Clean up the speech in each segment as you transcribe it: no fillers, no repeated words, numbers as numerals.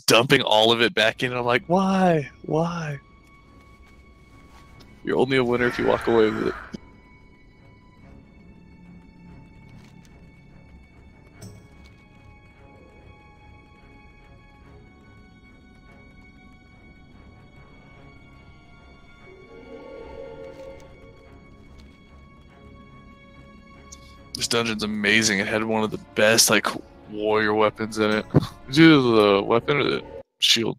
just dumping all of it back in. And I'm like, why? Why? You're only a winner if you walk away with it. This dungeon's amazing. It had one of the best like warrior weapons in it. Is it the weapon or the shield?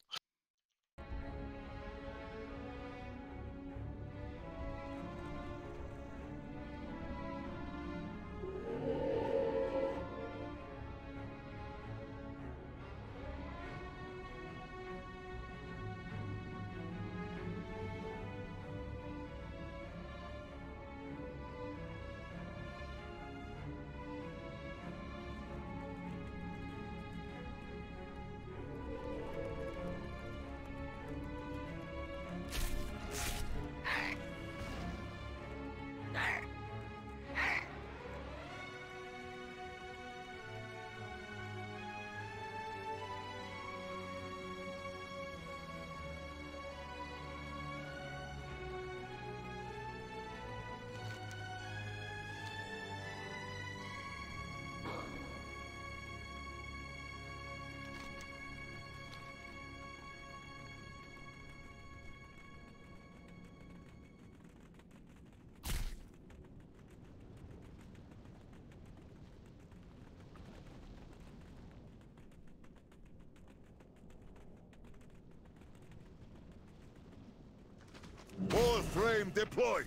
All frame deployed.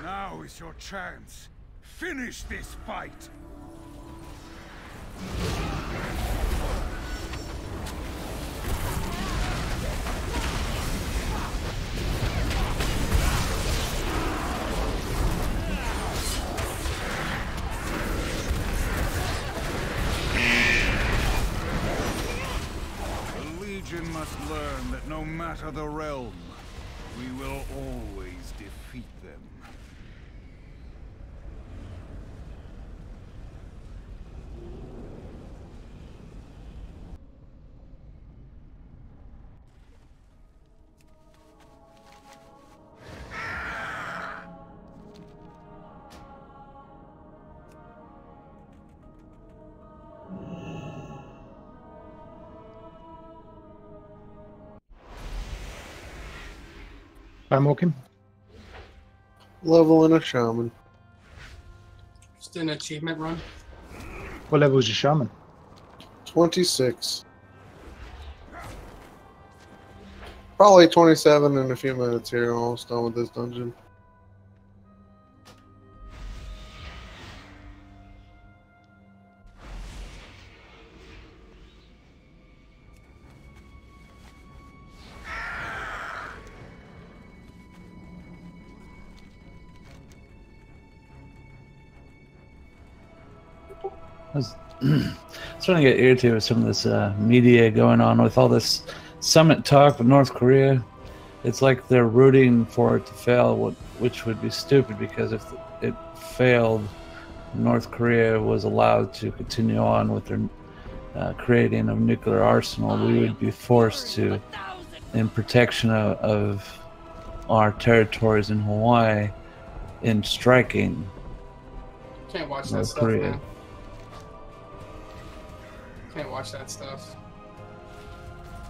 Now is your chance. Finish this fight. The Legion must learn that no matter the realm, we will always defeat them. I'm walking. Level in a shaman. Just an achievement run. What level is your shaman? 26. Probably 27 in a few minutes here. Almost done with this dungeon. I was starting to get irritated with some of this media going on with all this summit talk with North Korea. It's like they're rooting for it to fail, which would be stupid, because if it failed, North Korea was allowed to continue on with their creating a nuclear arsenal, we would be forced to, in protection of our territories in Hawaii, in striking Can't watch that North stuff, Korea. man. Can't watch that stuff.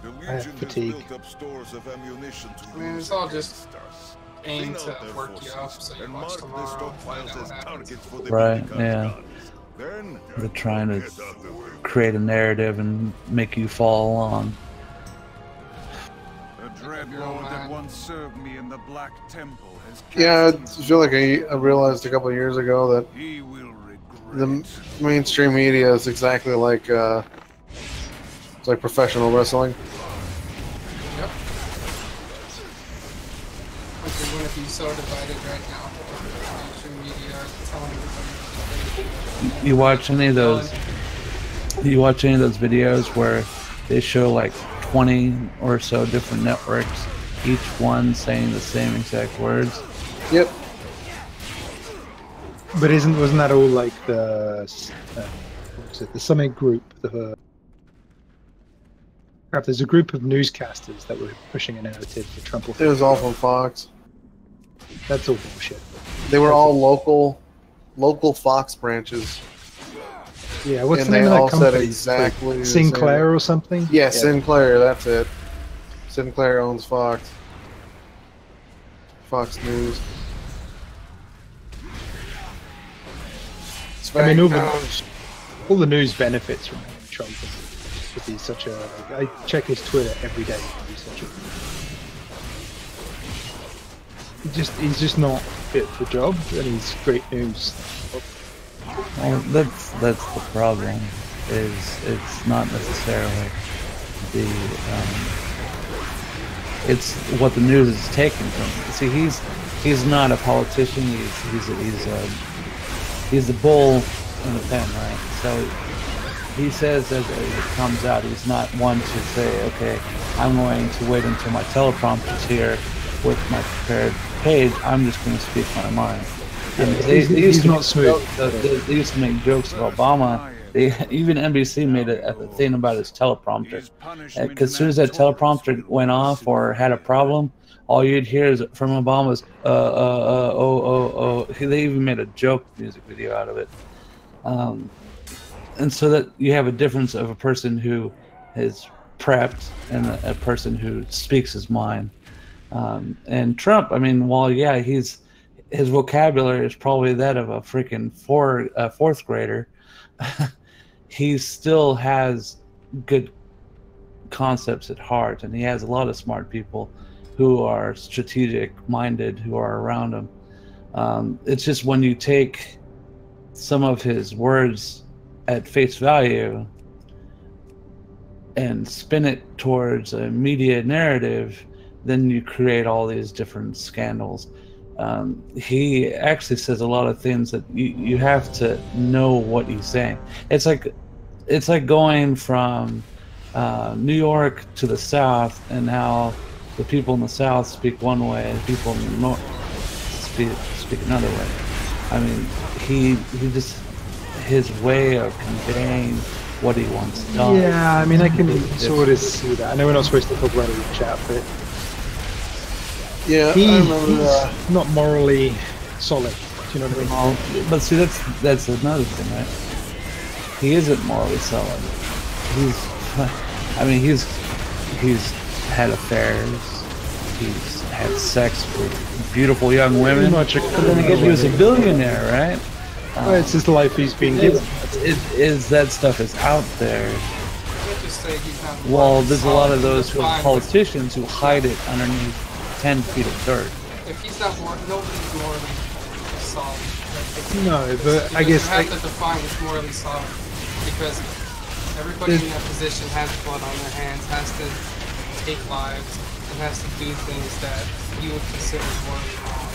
The I have Legion has fatigue. built up stores of ammunition to Man, use it's all against just us. Aim Clean to out their work you up forces so you and watch mark the tomorrow. Find stockpiles out what as happens. targets for the Right, Vindicat's yeah. guns. Then They're trying to create a narrative and make you follow along. the dreadlord that once served me in the Black Temple has Yeah, I cast feel like I realized a couple of years ago that he will regret. the mainstream media is exactly like it's like professional wrestling. Yep. Like they're going to be so divided right now. Mainstream media are telling everybody. You watch any of those? You watch any of those videos where they show like 20 or so different networks, each one saying the same exact words? Yep. But wasn't that all like the what was it? The Summit Group? There's a group of newscasters that were pushing a narrative for Trump. It was all from Fox. That's all bullshit. They were all local Fox branches. Yeah, what's And the name they of all that said company? exactly the same. Sinclair or something? Yeah, Sinclair, that's it. Sinclair owns Fox. Fox News. I mean, all the news benefits from Trump because he's such a. I check his Twitter every day. He's such a. He's just not fit for the job, and he's great news. Well, that's the problem. Is it's not necessarily the it's what the news is taken from. See, he's not a politician. He's a bull in the pen, right? So he says as it comes out. He's not one to say, okay, I'm going to wait until my teleprompter's here with my prepared page. I'm just going to speak my mind. And He's not smooth. They used to make jokes about Obama. Even NBC made a thing about his teleprompter. Because as soon as that teleprompter went off or had a problem, all you'd hear is from Obama's oh. They even made a joke music video out of it. And so that you have a difference of a person who is prepped and a person who speaks his mind. And Trump, I mean, while yeah, his vocabulary is probably that of a freaking fourth grader. He still has good concepts at heart, and he has a lot of smart people who are strategic minded who are around him. It's just when you take some of his words at face value and spin it towards a media narrative, then you create all these different scandals. He actually says a lot of things that you have to know what he's saying. It's like going from New York to the South, and how the people in the South speak one way and people in the North speak another way. I mean, he just, his way of conveying what he wants done. Yeah, I mean, I can sort of see that. I know we're not supposed to talk about it in chat, but Yeah, I remember he's not morally solid. Do you know what I mean? But see, that's another thing, right? He isn't morally solid. He's had affairs. He's had sex with beautiful young women. But then again, he was a billionaire, right? Well, it's his life he's been given. That stuff is out there. Let's just say he's not Well, there's a lot of solid, those who are fine. politicians who hide it underneath 10 feet of dirt. If he's not nobody's morally solid. Like, No, but I guess you have to define what's morally solid, because everybody in that position has blood on their hands, has to take lives, and has to do things that you would consider morally wrong.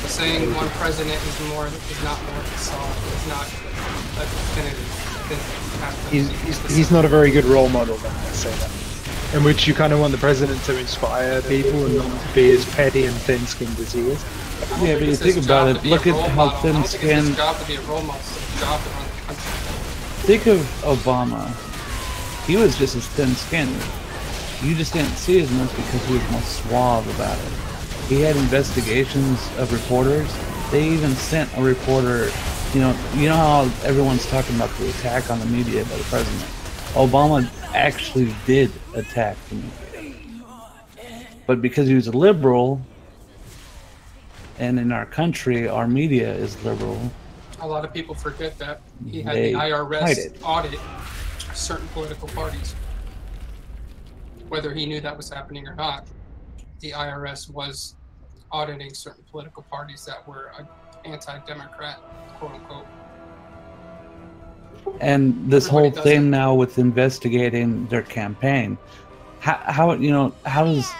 So saying one president is not morally solid is not a definitive thing. he's not a very good role model, then, let's say that. In which you kind of want the president to inspire people and not to be as petty and thin-skinned as he is. Yeah, but you think about it, look at how thin-skinned... Job to be a role model, it's a job to run the country. Think of Obama. He was just as thin-skinned. You just didn't see as much because he was more suave about it. He had investigations of reporters. They even sent a reporter, you know how everyone's talking about the attack on the media by the president. Obama actually did attack the media. But because he was a liberal, and in our country, our media is liberal, A lot of people forget that he had They the hide IRS it. audit certain political parties. Whether he knew that was happening or not, the IRS was auditing certain political parties that were anti-democrat, quote unquote. And this Everybody whole does thing it. now with investigating their campaign, how does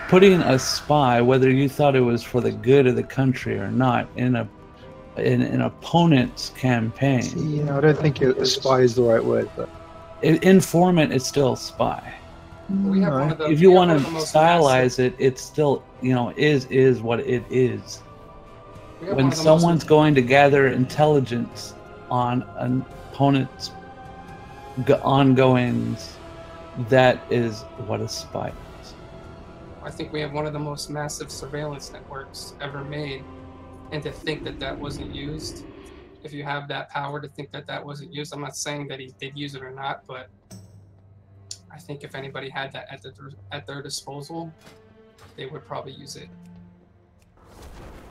putting a spy, whether you thought it was for the good of the country or not, in an opponent's campaign, I don't think a spy is the right word, but informant is still a spy. We have one of the, If you we have want one to of the most stylize massive- it, it's still is what it is. we have one When of the most- someone's going to gather intelligence on an opponent's ongoings, that is what a spy is. I think we have one of the most massive surveillance networks ever made, and to think that that wasn't used, if you have that power to think that that wasn't used, I'm not saying that he did use it or not, but I think if anybody had that at their disposal, they would probably use it.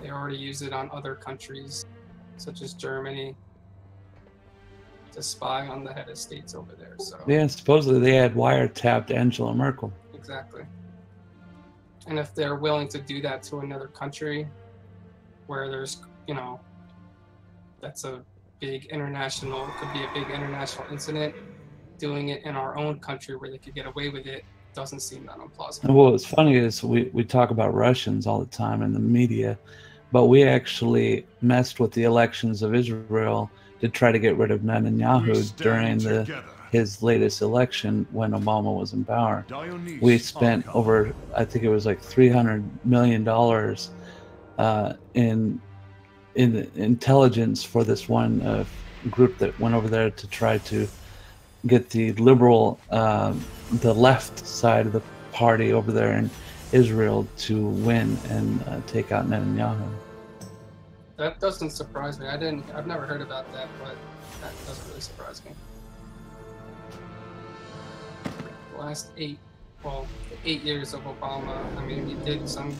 They already use it on other countries, such as Germany, to spy on the head of states over there. So Yeah, supposedly they had wiretapped Angela Merkel. exactly. And if they're willing to do that to another country, where there's, that's a big international, could be a big international incident, doing it in our own country where they could get away with it doesn't seem that implausible. And what's funny is we talk about Russians all the time in the media, but we actually messed with the elections of Israel to try to get rid of Netanyahu during his latest election when Obama was in power. We spent over, I think it was like $300 million in intelligence for this one group that went over there to try to get the liberal, the left side of the party over there in Israel to win and take out Netanyahu. That doesn't surprise me. I've never heard about that, but that doesn't really surprise me. The last 8 years of Obama, I mean, he did some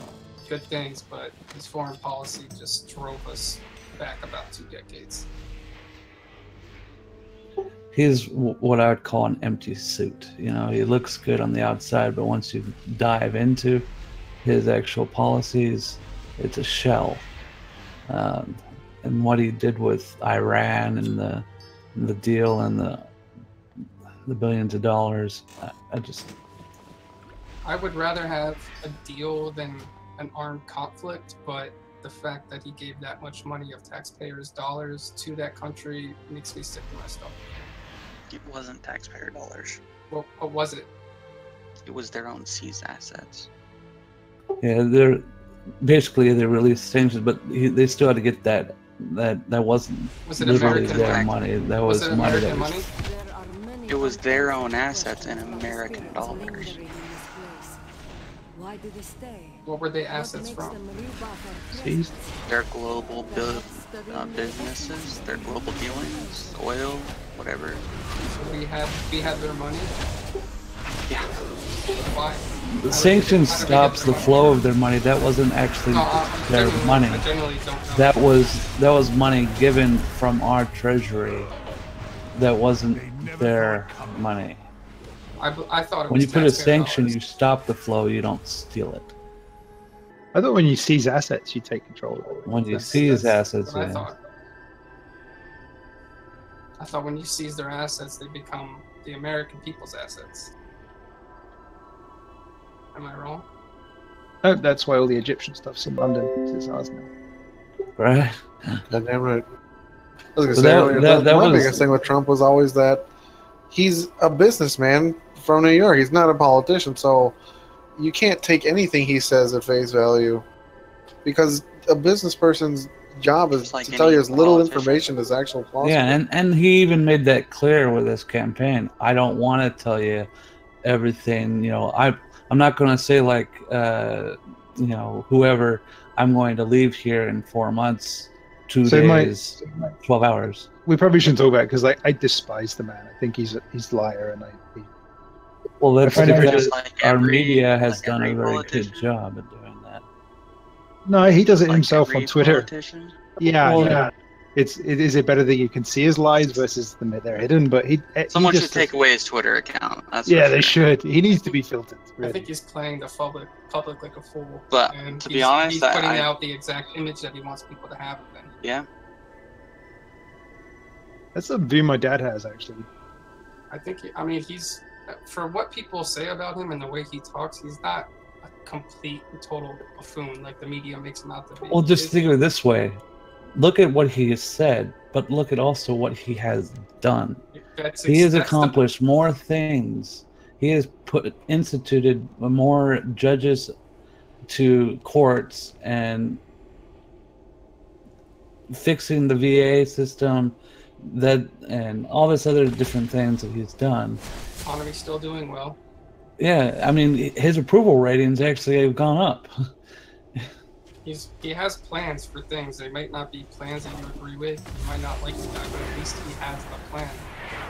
good things, but his foreign policy just drove us back about 2 decades. He's what I would call an empty suit. He looks good on the outside, but once you dive into his actual policies, it's a shell. And what he did with Iran and the deal and the billions of dollars, I would rather have a deal than an armed conflict, but the fact that he gave that much money of taxpayers' dollars to that country makes me sick to my stomach. It wasn't taxpayer dollars. Well, what was it? It was their own seized assets. Yeah, they released sanctions, but they still had to get that wasn't Was it literally American their money? money. That Was was it money American that money? It was their own assets in American dollars. Why do they stay? What were they assets from? seized. Their global businesses, their global dealings, oil, whatever. So we had their money. Yeah. Why? The sanctions How do we get stops their the money? flow of their money. That wasn't actually their money. I generally don't know. That was money given from our treasury. That wasn't their money. I thought it When was you put a taxpayer sanction, dollars. you stop the flow. You don't steal it. I thought when you seize assets, you take control of it. When you That's- seize that's assets, what yeah. I thought when you seize their assets, they become the American people's assets. Am I wrong? No, that's why all the Egyptian stuff's in London. It's ours now. Right? Goddamn right. I was gonna But say that- earlier, that my was- biggest thing with Trump was always that he's a businessman from New York. He's not a politician, so you can't take anything he says at face value, because a business person's job is Just like to tell you any as little politician. information as actually possible. Yeah, and he even made that clear with his campaign. I don't want to tell you everything. I'm not going to say like whoever, I'm going to leave here in 4 months, 2 So days, 12 hours. We probably shouldn't talk about it because I despise the man. I think he's a liar, and Well, that's I find it because Just like our every- media has like done a every very politician. good job at doing that. no, he does it Like himself every on Twitter. politician. Yeah, Well, yeah. Is it better that you can see his lies versus them that they're hidden? But Someone he should take away his Twitter account. That's Yeah, for they sure. should. He needs to be filtered. I Really. think he's playing the public like a fool. But and to be honest, he's putting I out the exact image that he wants people to have of him. yeah. That's a view my dad has actually. I think, he's, for what people say about him and the way he talks, he's not a complete and total buffoon like the media makes him out to be. Well, just think of it this way. Look at what he has said, but look at also what he has done. He has accomplished more things. He has instituted more judges to courts and fixing the VA system, and all this other different things that he's done. Economy's still doing well. Yeah, I mean, his approval ratings actually have gone up. He has plans for things. They might not be plans that you agree with. You might not like the guy, but at least he has a plan.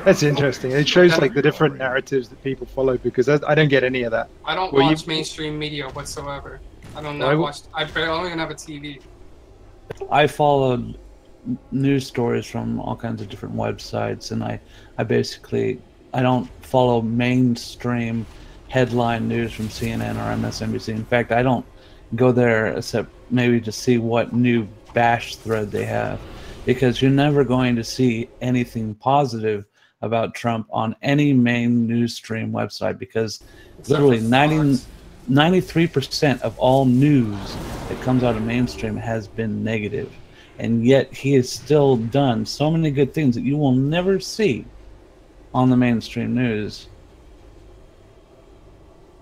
That's interesting. It shows like the different narratives that people follow because I don't get any of that. I don't watch mainstream media whatsoever. I don't know. I don't even have a TV. I followed news stories from all kinds of different websites, and I basically don't follow mainstream headline news from CNN or MSNBC. In fact, I don't go there except maybe to see what new bash thread they have, because you're never going to see anything positive about Trump on any main news stream website, because literally 93% of all news that comes out of mainstream has been negative, and yet he has still done so many good things that you will never see on the mainstream news.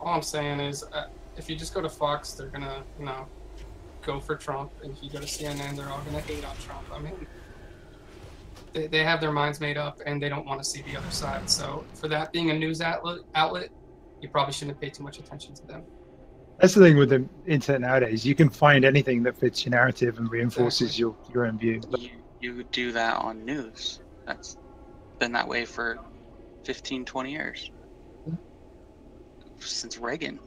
All I'm saying is, if you just go to Fox, they're gonna, go for Trump, and if you go to CNN, they're all gonna hate on Trump. I mean, they have their minds made up, and they don't want to see the other side. So, for that being a news outlet, you probably shouldn't pay too much attention to them. That's the thing with the internet nowadays. You can find anything that fits your narrative and reinforces your own view. You do that on news. That's been that way for 15, 20 years. Since Reagan.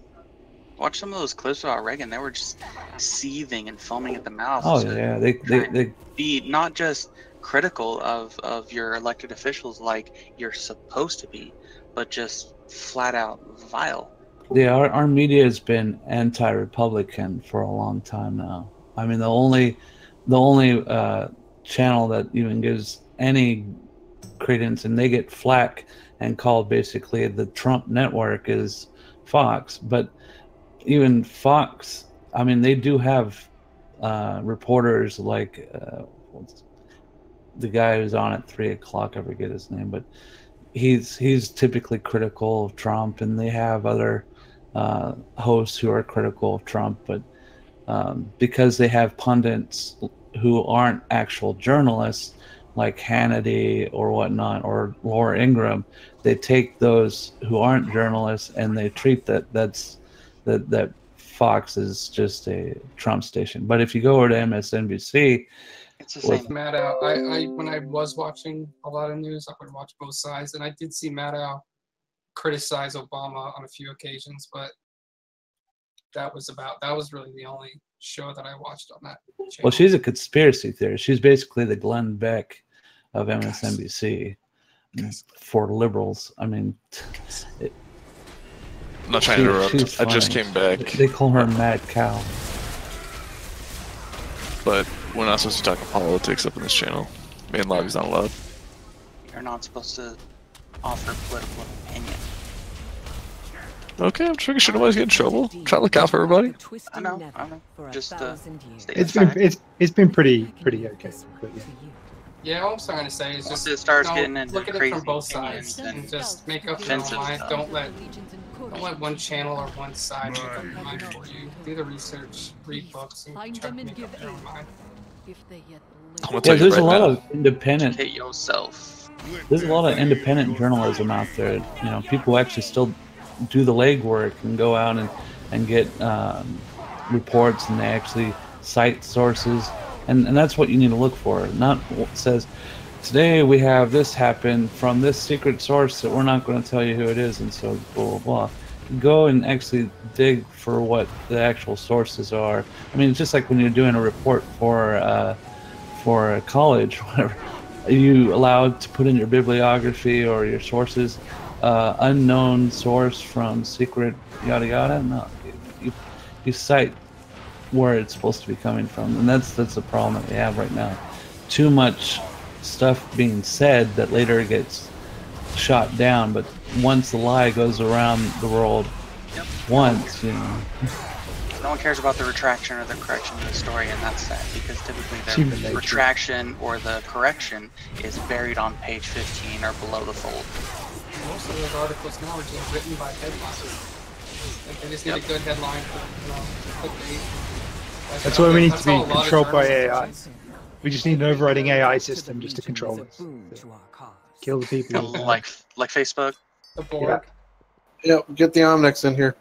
Watch some of those clips about Reagan. They were just seething and foaming at the mouth. Oh yeah, they be not just critical of your elected officials like you're supposed to be, but just flat out vile. Yeah, our media has been anti-Republican for a long time now. I mean, the only channel that even gives any credence, and they get flack and called basically the Trump network, is Fox. But even Fox, I mean, they do have reporters like the guy who's on at 3 o'clock. I forget his name, but he's typically critical of Trump, and they have other hosts who are critical of Trump. But because they have pundits who aren't actual journalists, like Hannity or whatnot, or Laura Ingraham, they take those who aren't journalists and they treat that Fox is just a Trump station. But if you go over to MSNBC, it's the same. Maddow, when I was watching a lot of news, I would watch both sides, and I did see Maddow criticize Obama on a few occasions, but that was really the only show that I watched on that channel. Well, she's a conspiracy theorist. She's basically the Glenn Beck of MSNBC for liberals. I mean, I'm not trying to interrupt. I just came back. They call her Mad Cow. But we're not supposed to talk politics up in this channel. Main lobby's not allowed. You're not supposed to offer political opinion. Okay, I'm trying to sure nobody's get in trouble. Try to look out for everybody. I know. Just it's been pretty okay. But yeah. Yeah, all I'm trying to say is just it starts getting into look at it crazy from both sides and just make up your own mind. Don't let one channel or one side make up your mind for you. Do the research, read books, and try to make up your own mind. Yeah, there's a lot of independent. Educate yourself. There's a lot of independent journalism out there. You know, people actually still do the legwork and go out and get reports, and they actually cite sources, and that's what you need to look for. Not what says, today we have this happen from this secret source that we're not going to tell you who it is, and so blah blah blah. Go and actually dig for what the actual sources are. I mean, it's just like when you're doing a report for for a college, whatever, are you allowed to put in your bibliography or your sources, unknown source from secret yada yada? No, you cite where it's supposed to be coming from, and that's the problem that we have right now. Too much stuff being said that later gets shot down, but once the lie goes around the world once, you know. No one cares about the retraction or the correction of the story, and that's sad, because typically the retraction or the correction is buried on page 15 or below the fold. Most of those articles now are just written by headliners. Like they just need a good headline for, clickbait. That's why we need to be controlled by AI. We just need an overriding AI system just to control it. Kill the people. Like Facebook. The board. Yeah. Yep, get the Omnics in here.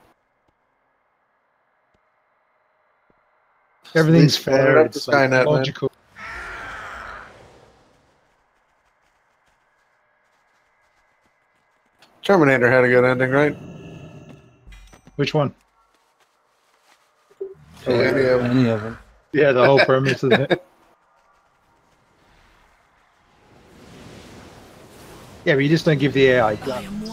Everything's fair. Up It's to Skynet, logical. Terminator had a good ending, right? Which one? Any of them. Any of them. Yeah, the whole premise of it. Yeah, but you just don't give the AI guns.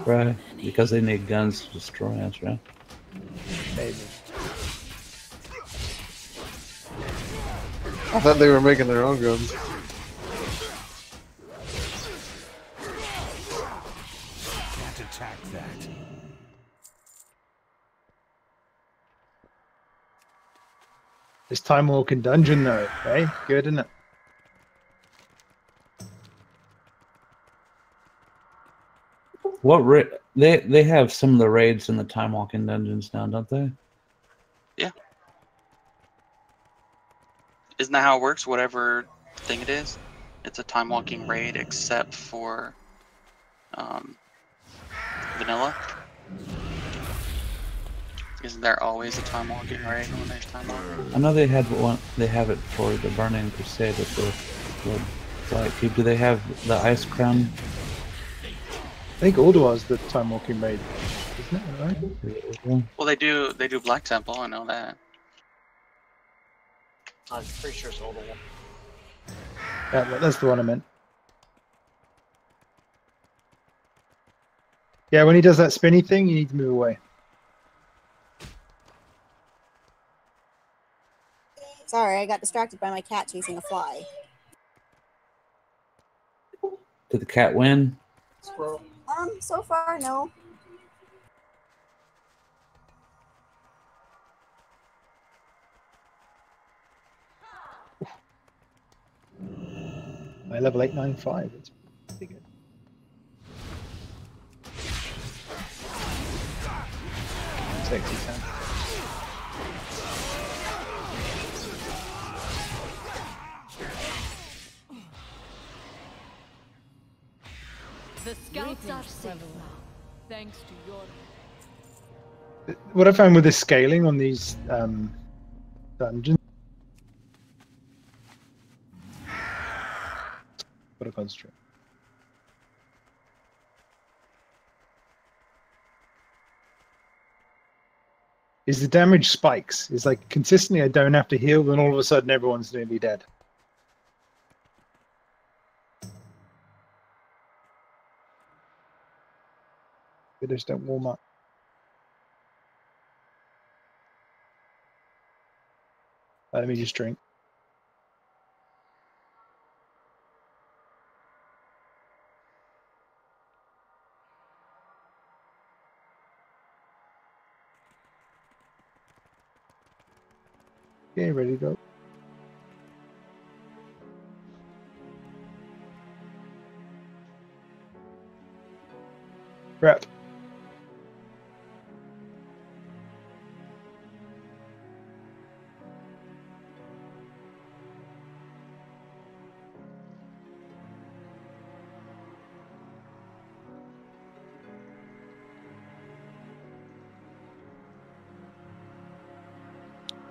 Right, because they need guns to destroy us, right? Maybe. I thought they were making their own guns. Can't attack that. This time walking dungeon though, eh? Good, isn't it? What they have some of the raids in the time walking dungeons now, don't they? Yeah. Isn't that how it works? Whatever thing it is, it's a time walking raid, except for vanilla. Isn't there always a time walking raid when there's time walking? I know they had one. They have it for the Burning Crusade with the Flight Cube. Do they have the Ice Crown? I think Alduar's the time walking raid, isn't it? Right? Well, they do Black Temple. I know that. I'm pretty sure it's Alduar. Yeah, that's the one I meant. Yeah, when he does that spinny thing, you need to move away. Sorry, I got distracted by my cat chasing a fly. Did the cat win? Squirrel. So far, no. My level 895. It's pretty good. Sexy sound. The scouts are safe now, thanks to your... What I found with this scaling on these dungeons. Gotta concentrate. Is the damage spikes? It's like consistently I don't have to heal, then all of a sudden everyone's nearly dead. They just don't warm up. Let me just drink. Okay, ready to go. Prep.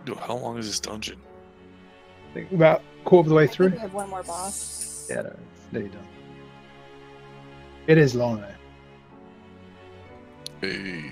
Yo, how long is this dungeon? I think about a quarter of the way I through. think we have one more boss. Yeah, no, it's nearly done. It is long though. Hey.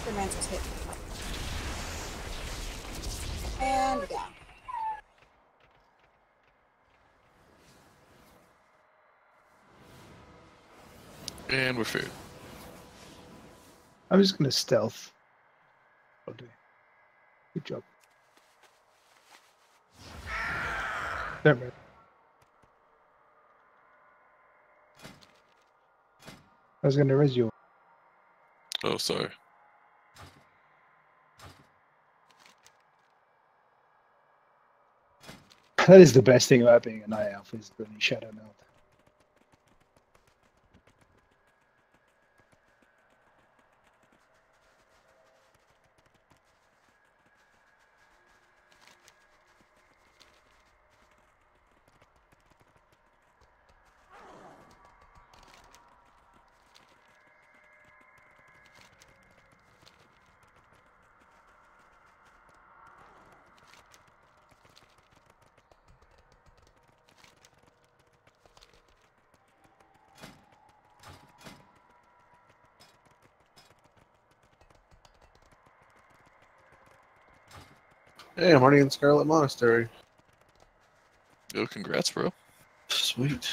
Necromancer's hit. And we're down. And we're food. I'm just gonna stealth. I'll do. Good job. Don't worry. I was gonna raise you. Oh, sorry. That is the best thing about being a night elf, is the shadow meld. Hey, I'm already in Scarlet Monastery. Yo, congrats, bro. Sweet.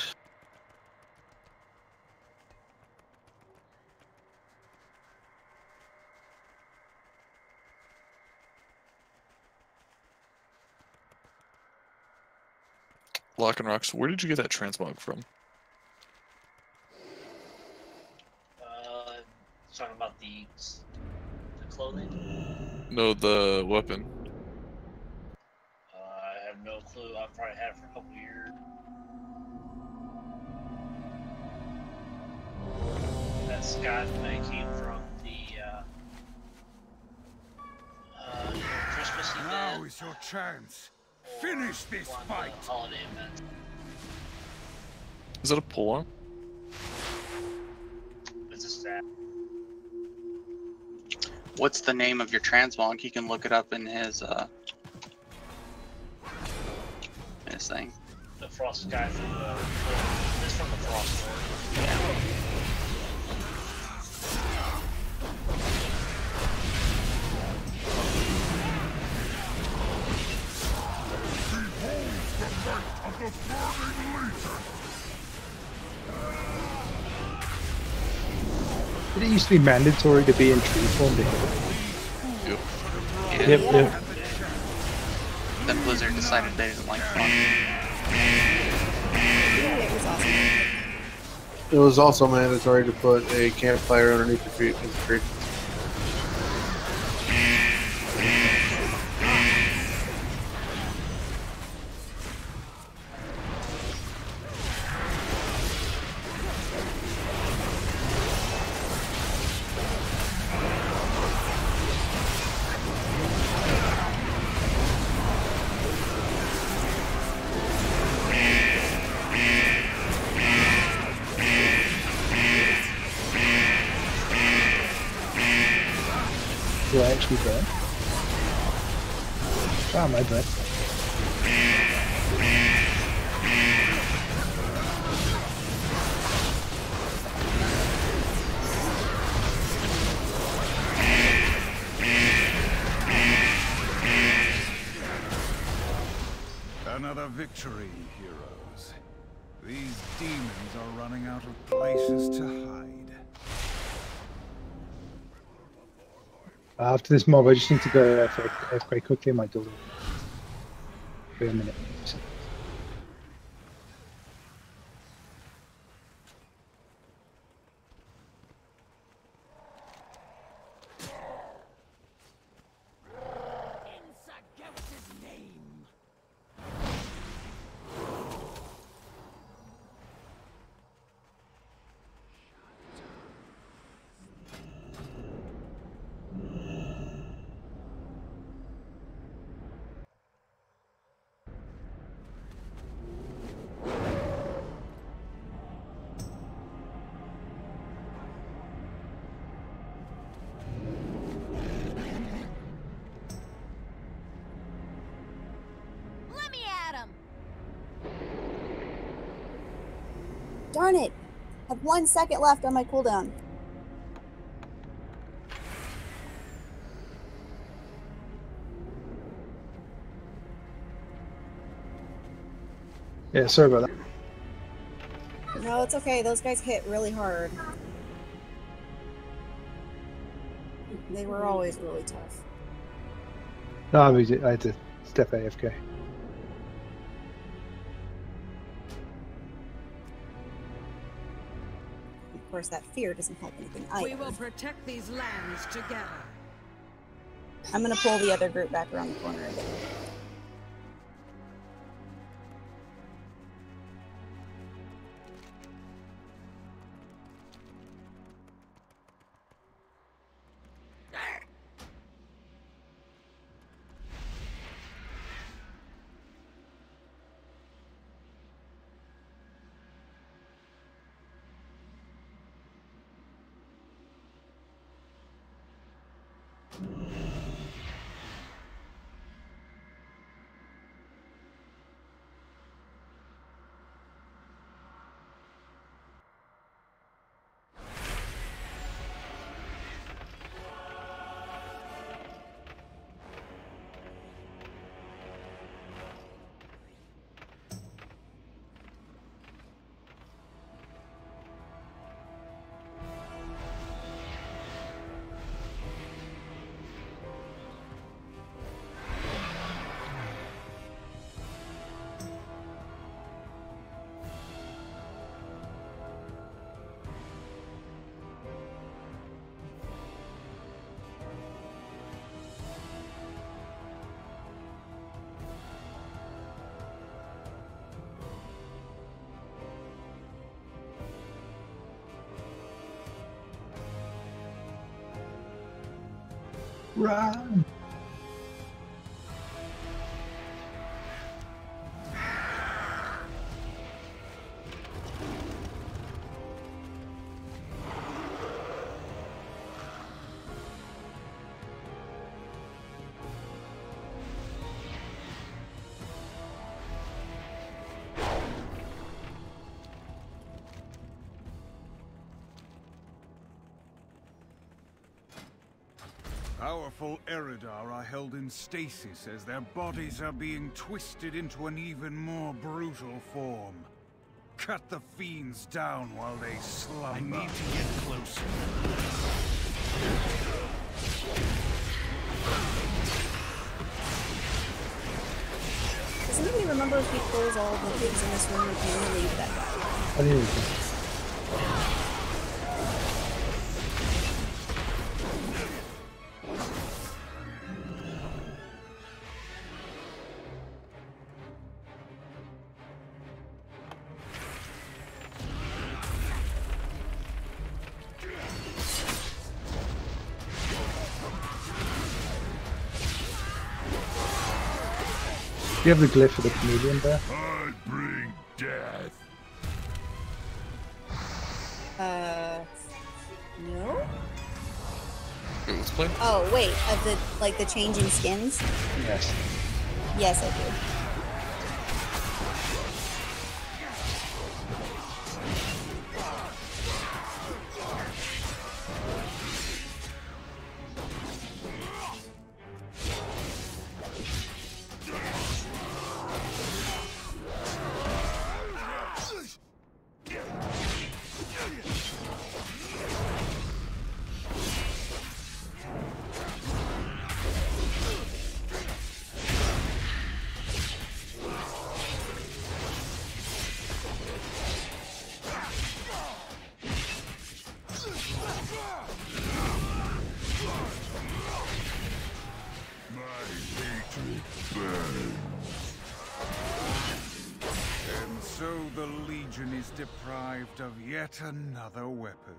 Lock and Rocks, where did you get that transmog from? Talking about the clothing? No, the weapon. I have no clue. I've probably had it for a couple years. That Scott may came from the Christmas event. Now is your chance. Finish this fight. Holiday event. Is that a pull-on? It's a stat. What's the name of your transmog? He can look it up in his thing. The Frost guy from the it's from the Frost Lord. Did it used to be mandatory to be in tree form? Yep. Yep. Then Blizzard decided they didn't like fun. It was also mandatory to put a campfire underneath your feet in the tree. Do I actually burn? Wow, my breath. Another victory, heroes. These demons are running out of places to hide. After this mob, I just need to go quite quickly. My daughter. Wait a minute. Darn it! I have 1 second left on my cooldown. Yeah, sorry about that. No, it's okay. Those guys hit really hard. They were always really tough. No, I had to step AFK. Of course, that fear doesn't help anything either. We will protect these lands together. I'm gonna pull the other group back around the corner again. Run! Powerful Eridar are held in stasis as their bodies are being twisted into an even more brutal form. Cut the fiends down while they slumber. I need to get closer. Does anybody remember if we close all the things in this room or can we leave that guy? I think we can. Do you have the glyph for the comedian there? I bring death. No? Wait, let's play. Oh, wait, of the changing skins? Yes. Yes, I do. And so the Legion is deprived of yet another weapon.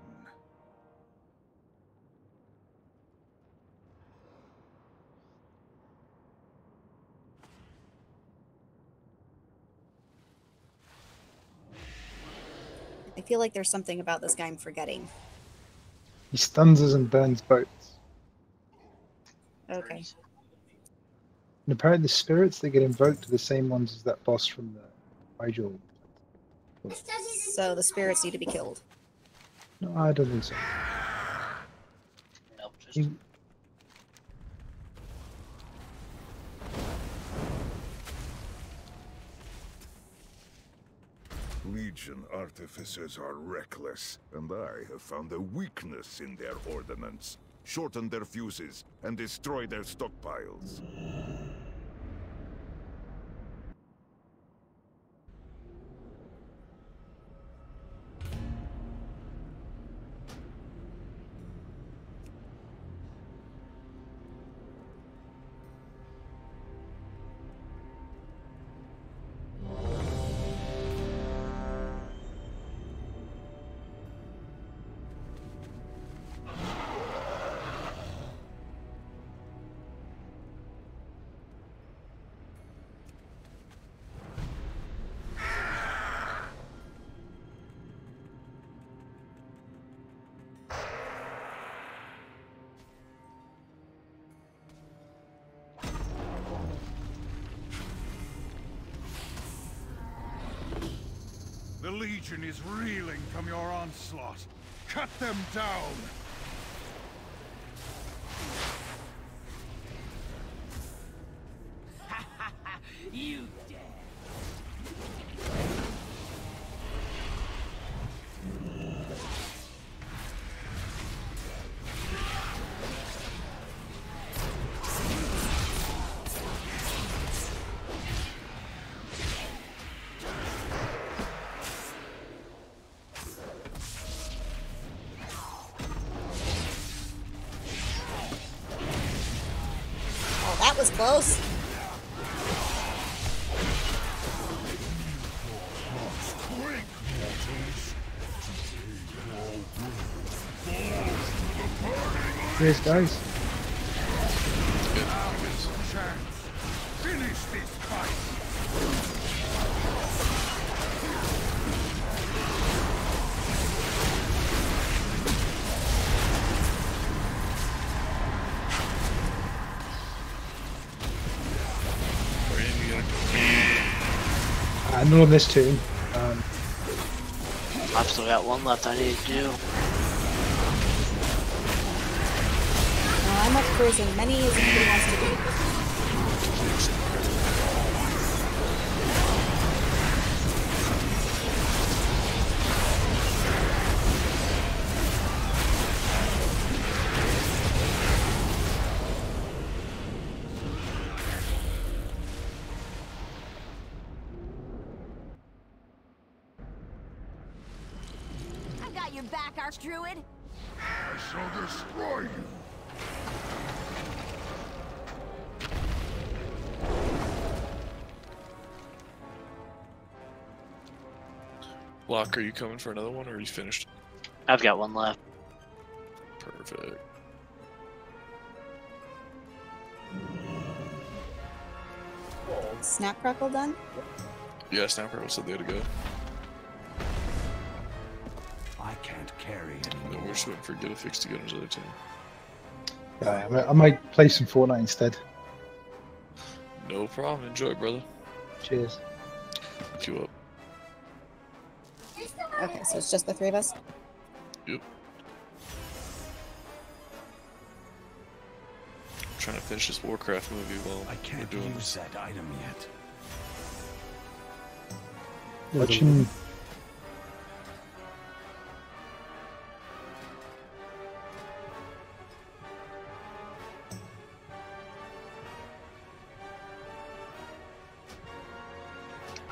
I feel like there's something about this guy I'm forgetting. He stuns us and burns boats. Okay. And apparently the spirits that get invoked are the same ones as that boss from the Rigel. So the spirits need to be killed. No, I don't think so. Nope, just He- Legion artificers are reckless, and I have found a weakness in their ordnance. Shorten their fuses and destroy their stockpiles. The Legion is reeling from your onslaught. Cut them down! You dead. Oh, that was close. Cheers, guys. Finish this fight! None on this tune. I've still got one left I need to do. I'm up for as many as anybody wants to do. I got your back, Archdruid. I shall destroy you! Locke, are you coming for another one, or are you finished? I've got one left. Perfect. Snap Crackle done? Yeah, Snapper said they had to go. I can't carry No, we're just waiting for Get a Fix to get on his other team. Yeah, I might play some Fortnite instead. No problem. Enjoy, brother. Cheers. Hook you up. Okay, so it's just the three of us? Yep. I'm trying to finish this Warcraft movie while I can't we're doing use that item yet. Watching.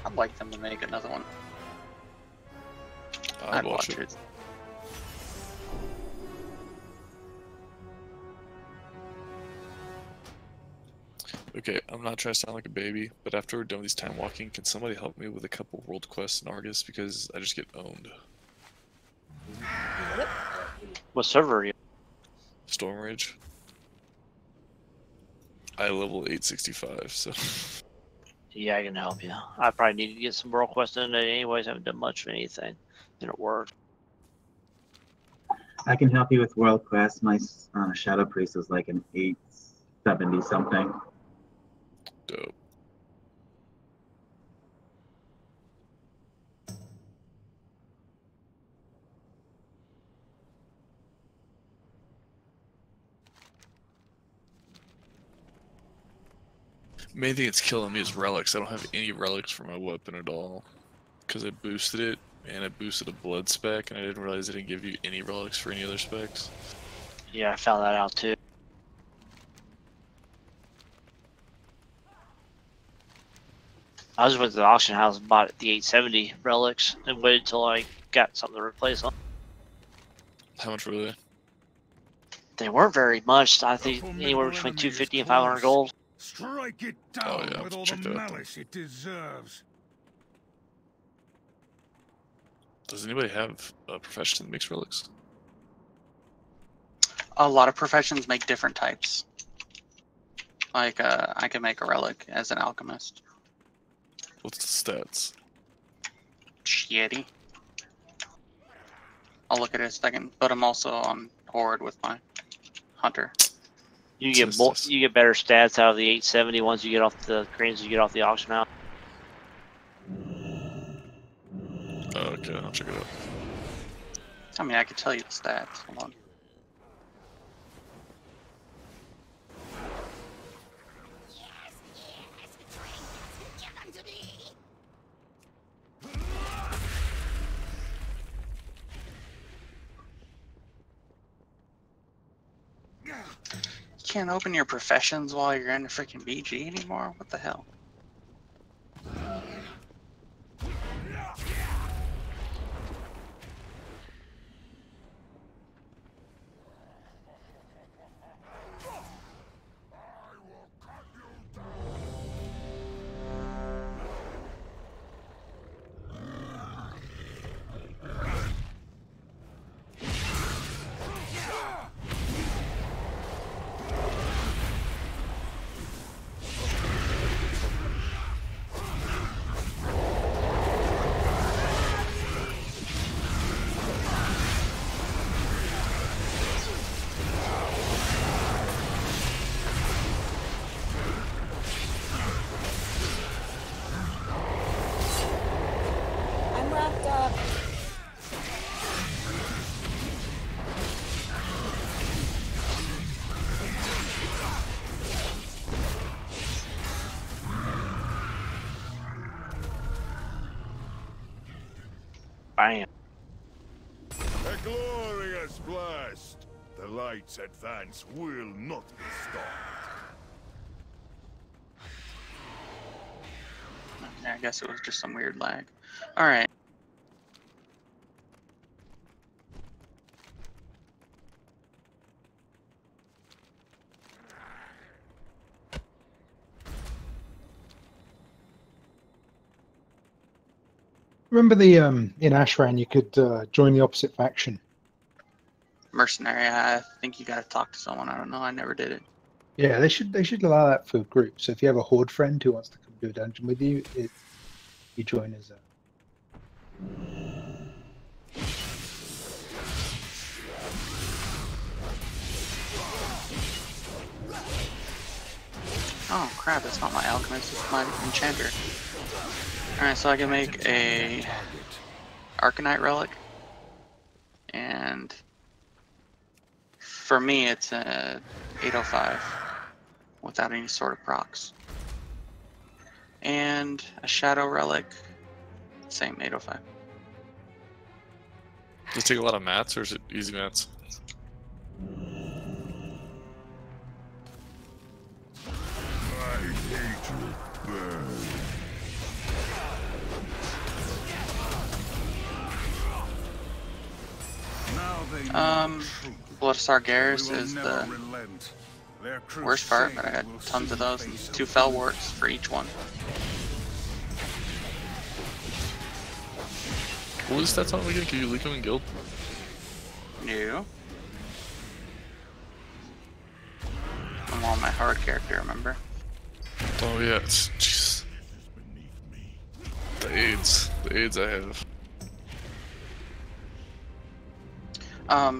I'd like them to make another one. I'd watch it. Okay, I'm not trying to sound like a baby, but after we're done with these time walking, can somebody help me with a couple world quests in Argus, because I just get owned. What server are you? Storm Rage. I level 865, so. Yeah, I can help you. I probably need to get some world quests in it anyways. I haven't done much of anything. And it worked. I can help you with World Quest. My Shadow Priest was like an 870 something. Dope. Main thing that's killing me is relics. I don't have any relics for my weapon at all. because I boosted it, and I boosted a blood spec, and I didn't realize it didn't give you any relics for any other specs. Yeah, I found that out too. I just went to the auction house and bought the 870 relics and waited till I got something to replace them. How much were they? They weren't very much. I think anywhere between 250 and 500 gold. Strike it down with all the malice it deserves. Does anybody have a profession that makes relics? A lot of professions make different types. Like, I can make a relic as an alchemist. What's the stats? Shitty. I'll look at it in a second, but I'm also on Horde with my hunter. You get you get better stats out of the 870 once you get off the cranes you get off the auction house. Okay, I'll check it out. I mean, I can tell you the stats. Hold on. You can't open your professions while you're in the freaking BG anymore? What the hell? I'm wrapped up. Bam. A glorious blast! The light's advance will not be stopped. I guess it was just some weird lag. Alright. Remember the in Ashran you could join the opposite faction. Mercenary, I think you gotta talk to someone. I don't know, I never did it. Yeah, they should allow that for groups. So if you have a horde friend who wants to come do a dungeon with you, you join as a. Oh crap, it's not my alchemist, it's my enchanter. Alright, so I can make a Arcanite relic. And for me it's a 805 without any sort of procs. And a shadow relic, same 805. Does it take a lot of mats or is it easy mats? Blood of Sargeras is the worst part, but I got tons of those and 2 fell warts for each one. What is that on again? Can you leak them in guild? No. I'm on my hard character, remember? Oh yeah, jeez. The AIDS I have.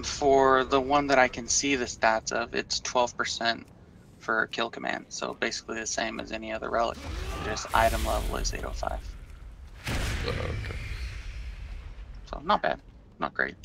For the one that I can see the stats of, it's 12% for kill command, so basically the same as any other relic. Just item level is 805. Okay. So not bad, not great.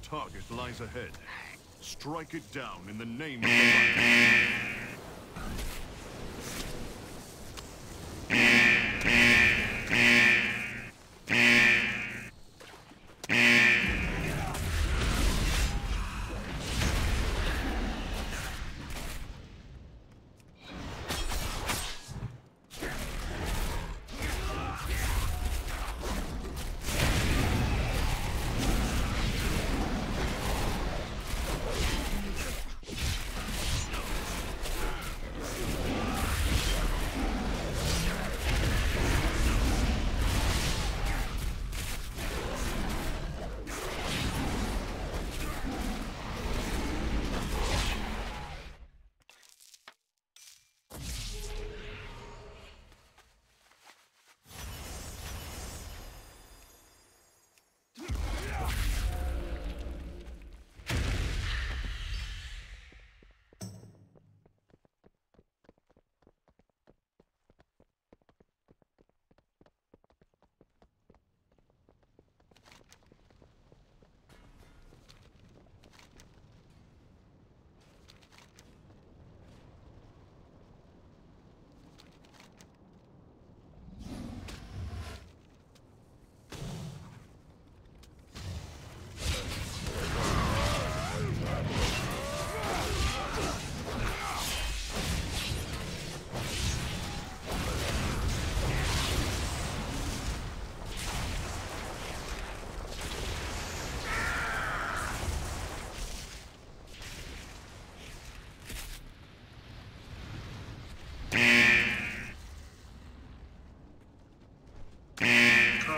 target lies ahead. Strike it down in the name of the light.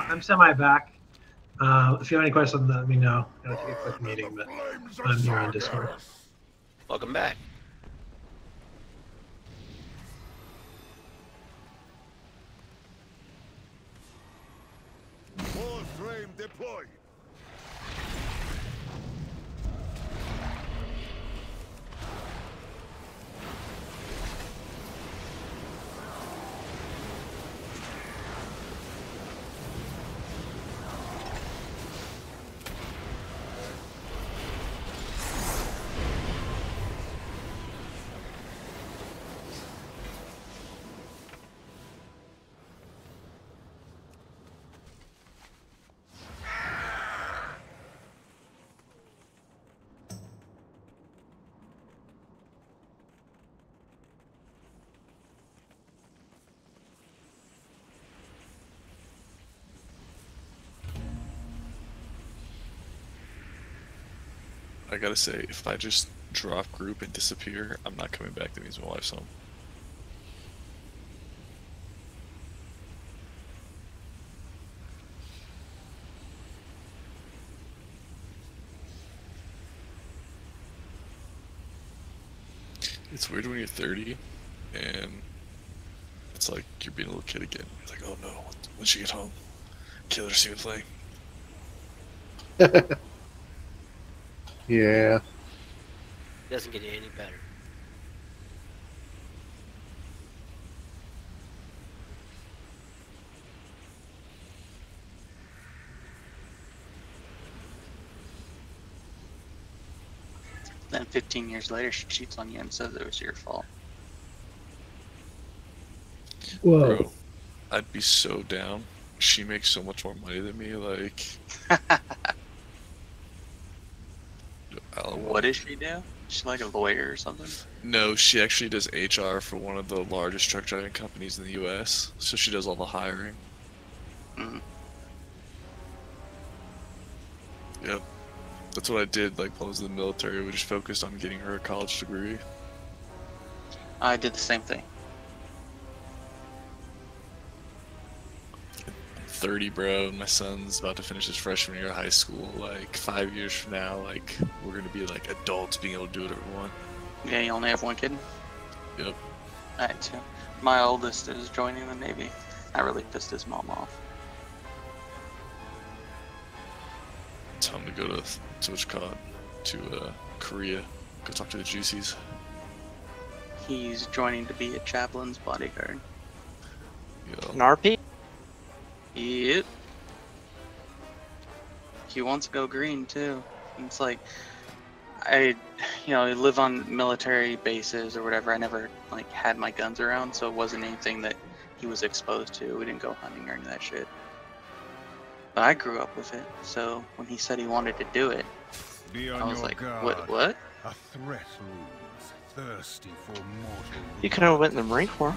I'm semi-back. If you have any questions, let me know. I gotta take a quick meeting, but I'm here on Discord. Welcome back. Warframe deployed. I gotta say, if I just drop group and disappear, I'm not coming back. That means my wife's home. It's weird when you're 30 and it's like you're being a little kid again. It's like, oh no, when she get home, Killer see me playing. Yeah. Doesn't get any better. Then 15 years later, she cheats on you and says it was your fault. Whoa. Bro, I'd be so down. She makes so much more money than me, like... What does she do? She's like a lawyer or something? No, she actually does HR for one of the largest truck driving companies in the US. So she does all the hiring. Mm. Yep. That's what I did, like, while I was in the military. We just focused on getting her a college degree. I did the same thing. 30, bro. My son's about to finish his freshman year of high school. Like 5 years from now, like we're gonna be like adults, being able to do whatever we want. Yeah, you only have one kid? Yep. I had two. My oldest is joining the Navy. I really pissed his mom off. Tell him to go to Korea. Go talk to the Juicies. He's joining to be a chaplain's bodyguard. Yo. An RP? Yep. He wants to go green too. And it's like, I live on military bases or whatever. I never like had my guns around, so it wasn't anything that he was exposed to. We didn't go hunting or any of that shit. But I grew up with it, so when he said he wanted to do it, I was like, what? A threat looms, thirsty for mortal. You could have went in the Marine Corps.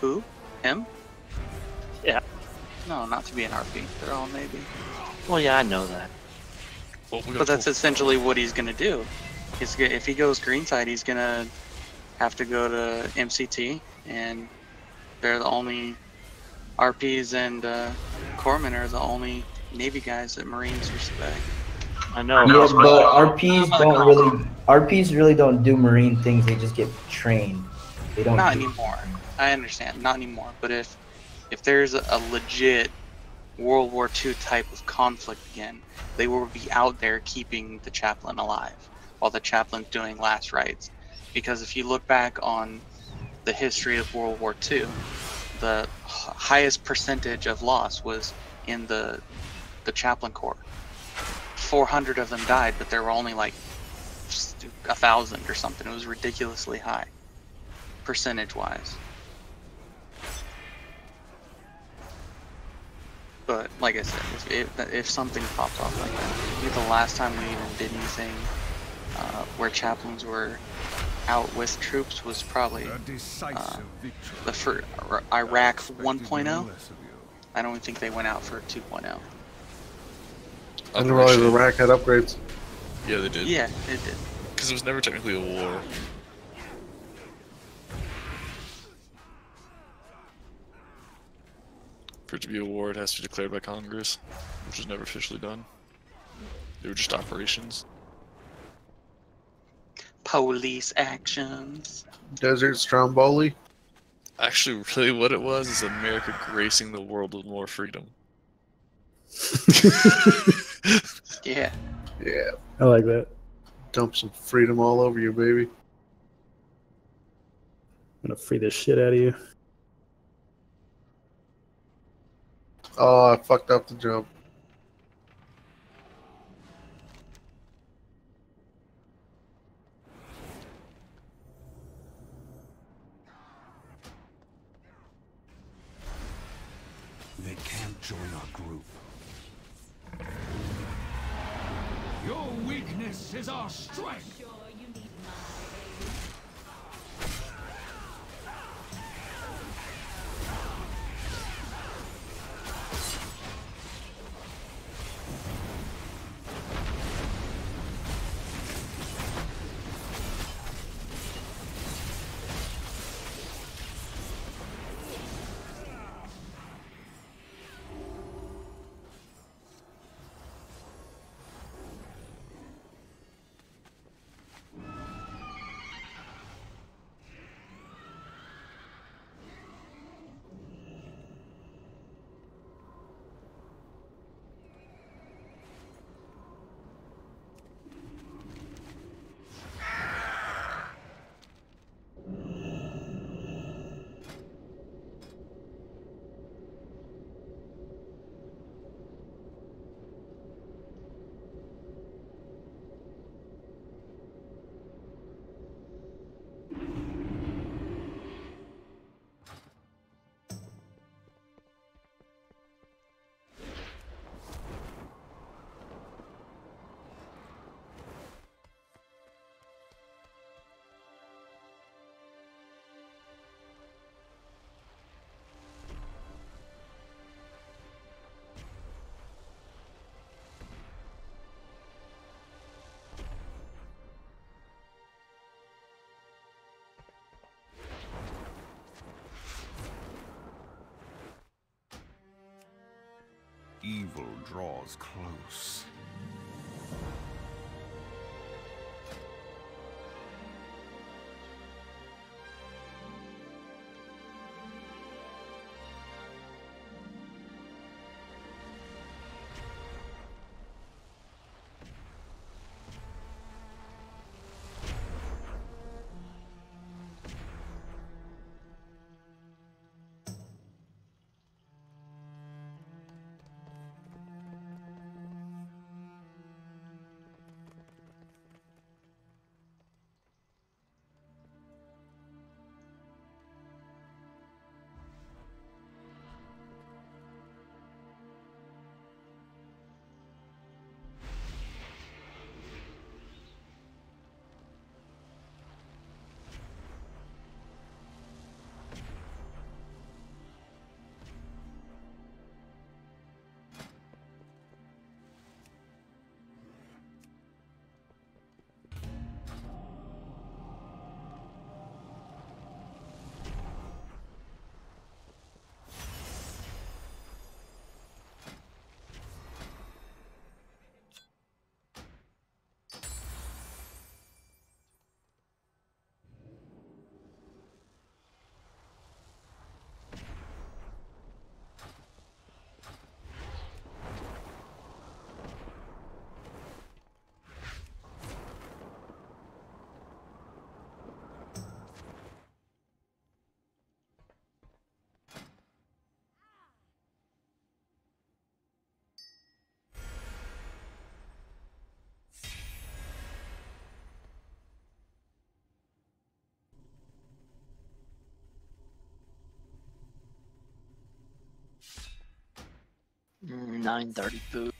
Who? Him? Yeah. No, not to be an RP. They're all Navy. Well, yeah, I know that. But that's essentially what he's gonna do. If he goes greenside, he's gonna have to go to MCT, and they're the only RPs and corpsmen are the only Navy guys that Marines respect. I know. Yeah, but RPs really don't do Marine things. They just get trained. They don't. Not anymore. I understand. Not anymore. But if there's a legit World War II type of conflict again, they will be out there keeping the chaplain alive while the chaplain's doing last rites. Because if you look back on the history of World War II, the highest percentage of loss was in the chaplain corps. 400 of them died, but there were only like 1,000 or something. It was ridiculously high, percentage-wise. But like I said, if something popped off like that, I think the last time we even did anything where chaplains were out with troops was probably the for Iraq 1.0. I don't think they went out for 2.0. I didn't realize Iraq had upgrades. Yeah, they did. Yeah, it did. Because it was never technically a war. For it to be a war, it has to be declared by Congress, which was never officially done. They were just operations. Police actions. Desert Stromboli. Actually, really what it was is America gracing the world with more freedom. Yeah. Yeah. I like that. Dump some freedom all over you, baby. I'm gonna free the shit out of you. Oh, I fucked up the jump. They can't join our group. Your weakness is our strength. Evil draws close. 9:30 food.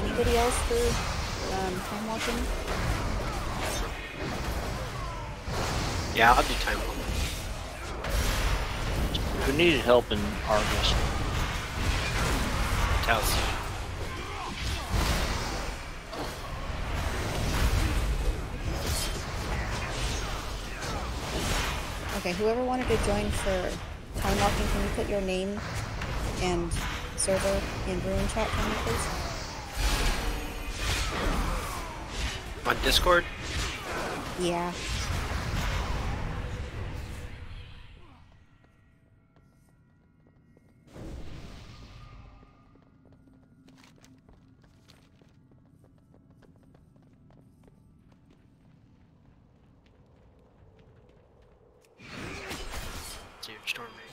Anybody else for time walking? Yeah, I'll do time walking. Who needed help in Argus? Towels. Okay, whoever wanted to join for time walking, can you put your name and server in Ruin chat for me, please? On Discord? Yeah. Dude, storm me.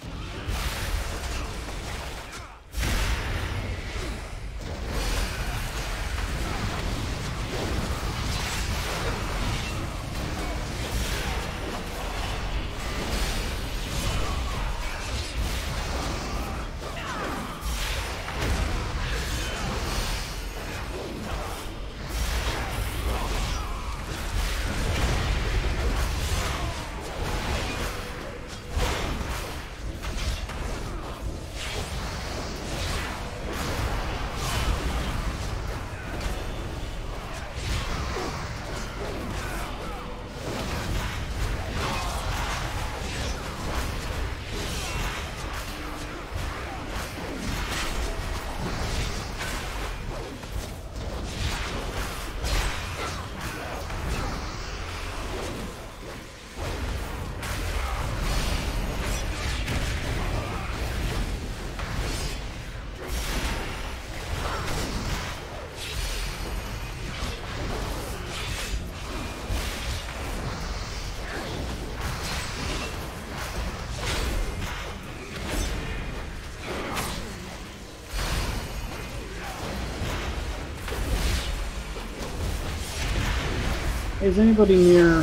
Is anybody near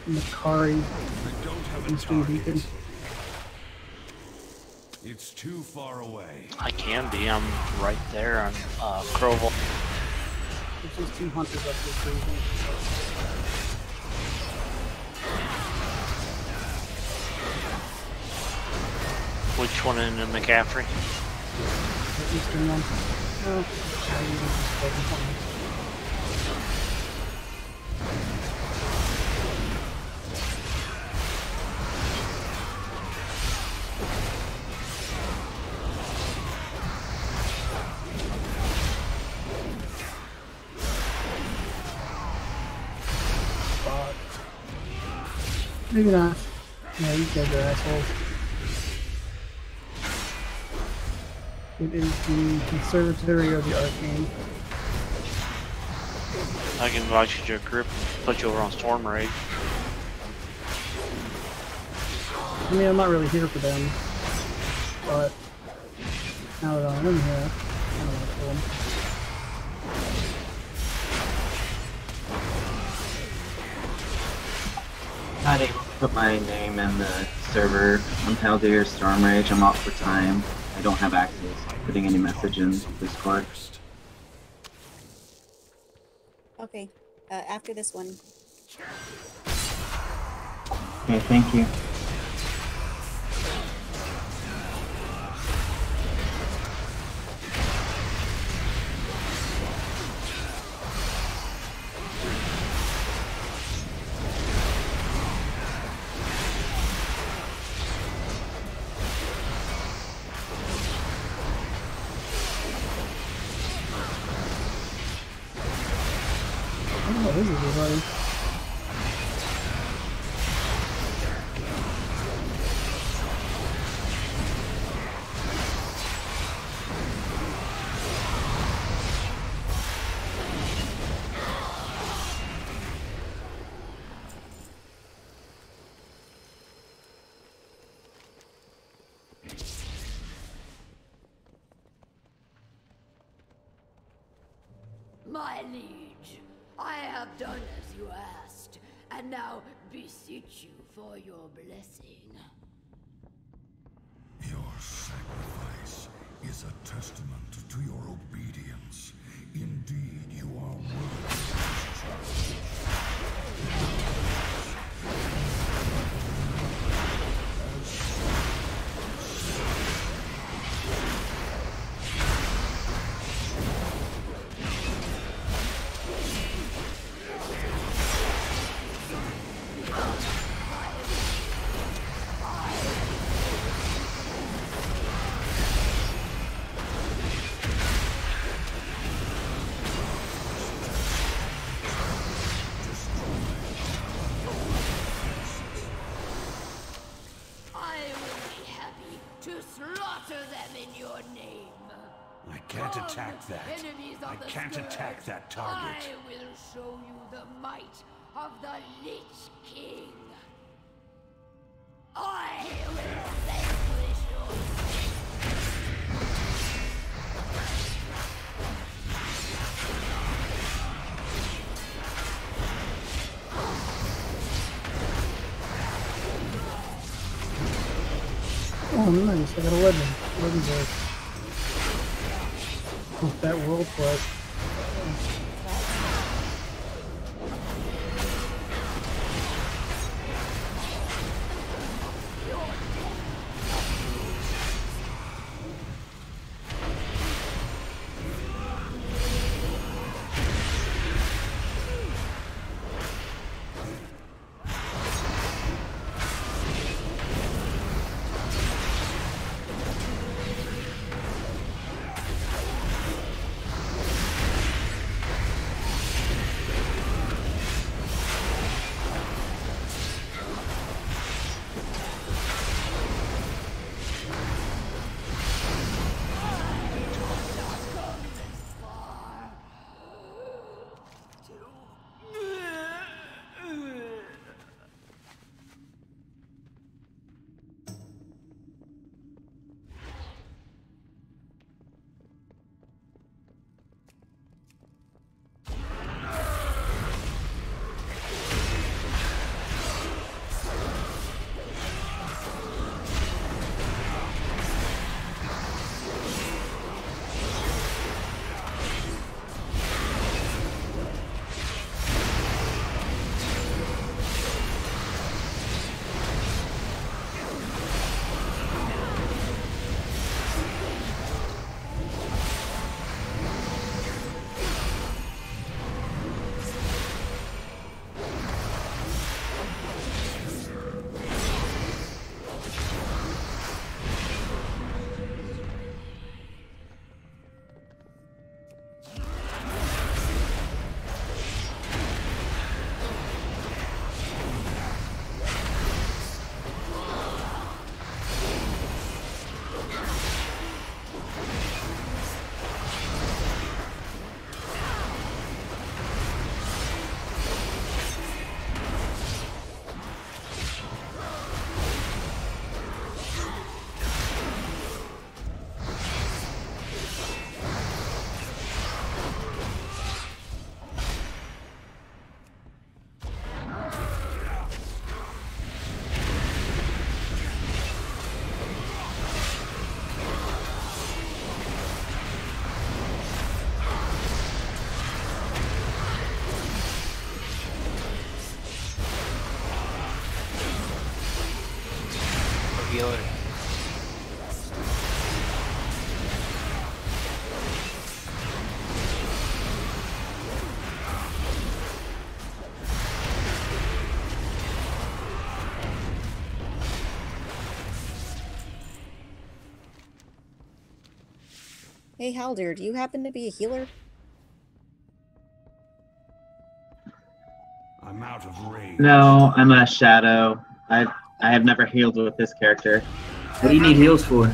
Makari Eastern Beacon? It's too far away. I can be. I'm right there on Crowville. There's just 2 hunters up this region. Which one in the McCaffrey? The eastern one. Oh, maybe not. Yeah, you guys are assholes. It is the Conservatory of the Arcane. I can invite you to a group and put you over on Storm Raid. I mean, I'm not really here for them. but now that I'm in here, I don't want to kill him. Not able to put my name in the server on Haldir Storm Rage. I'm off for time. I don't have access to putting any message in Discord. Okay, after this one. Okay, thank you. Oh, this is everybody. My liege, I have done as you asked, and now beseech you for your blessing. Your sacrifice is a testament to your obedience. Indeed, you are worthy of this charge. I can't attack that. I can't attack that target. I will show you the might of the Lich King. I will vanquish your Oh, nice. I got a weapon. Weapons are with that world quest. Hey, Haldir, do you happen to be a healer? I'm out of range. No, I'm a shadow. I have never healed with this character. What do you need heals for?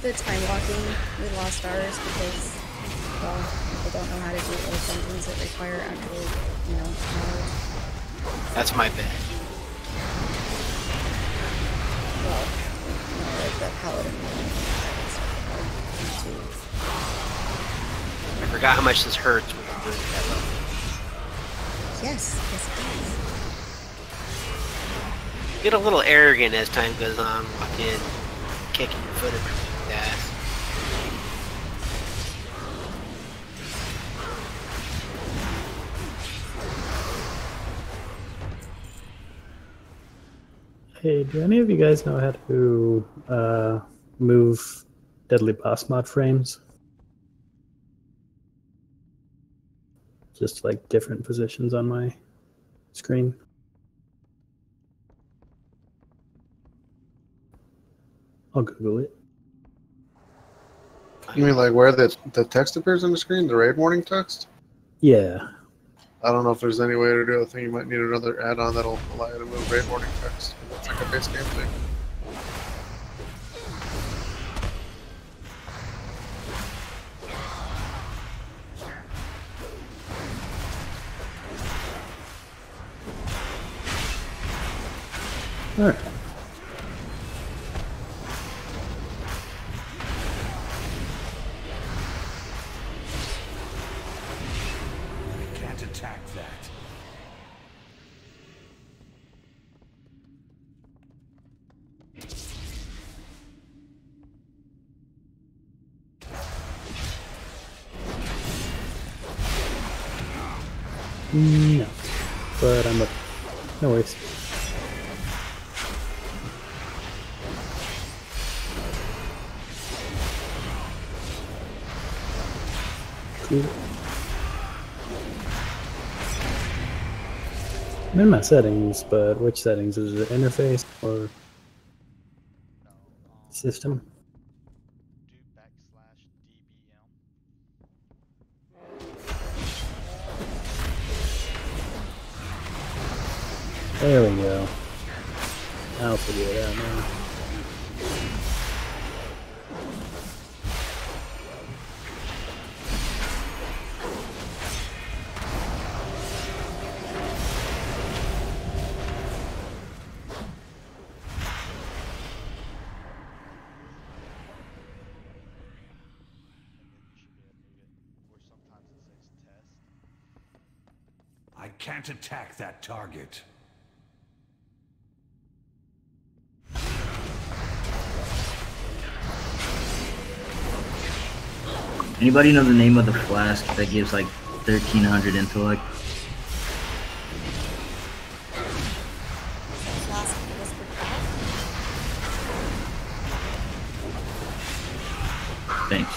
The time walking, we lost ours because, well, people don't know how to do those dungeons that require actual, knowledge. That's my bad. Well, like the paladin. I forgot how much this hurts when you're doing that level. Yes, yes, it Get a little arrogant as time goes on, fucking kicking your foot in the ass. Hey, do any of you guys know how to move deadly boss mod frames? Just like different positions on my screen. I'll Google it. You mean like where the text appears on the screen, the raid warning text? Yeah. I don't know if there's any way to do it. I think you might need another add-on that'll allow you to move raid warning text. It's like a base game thing. All right. I can't attack that. No, but I'm up. No worries. Cool. I'm in my settings, but which settings? Is it interface or system? There we go. I'll figure it out now. I can't attack that target. Anybody know the name of the flask that gives like 1300 intellect? Thanks.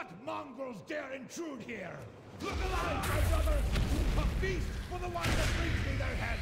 What mongrels dare intrude here? Look alive, my brothers! A feast for the one that brings me their heads!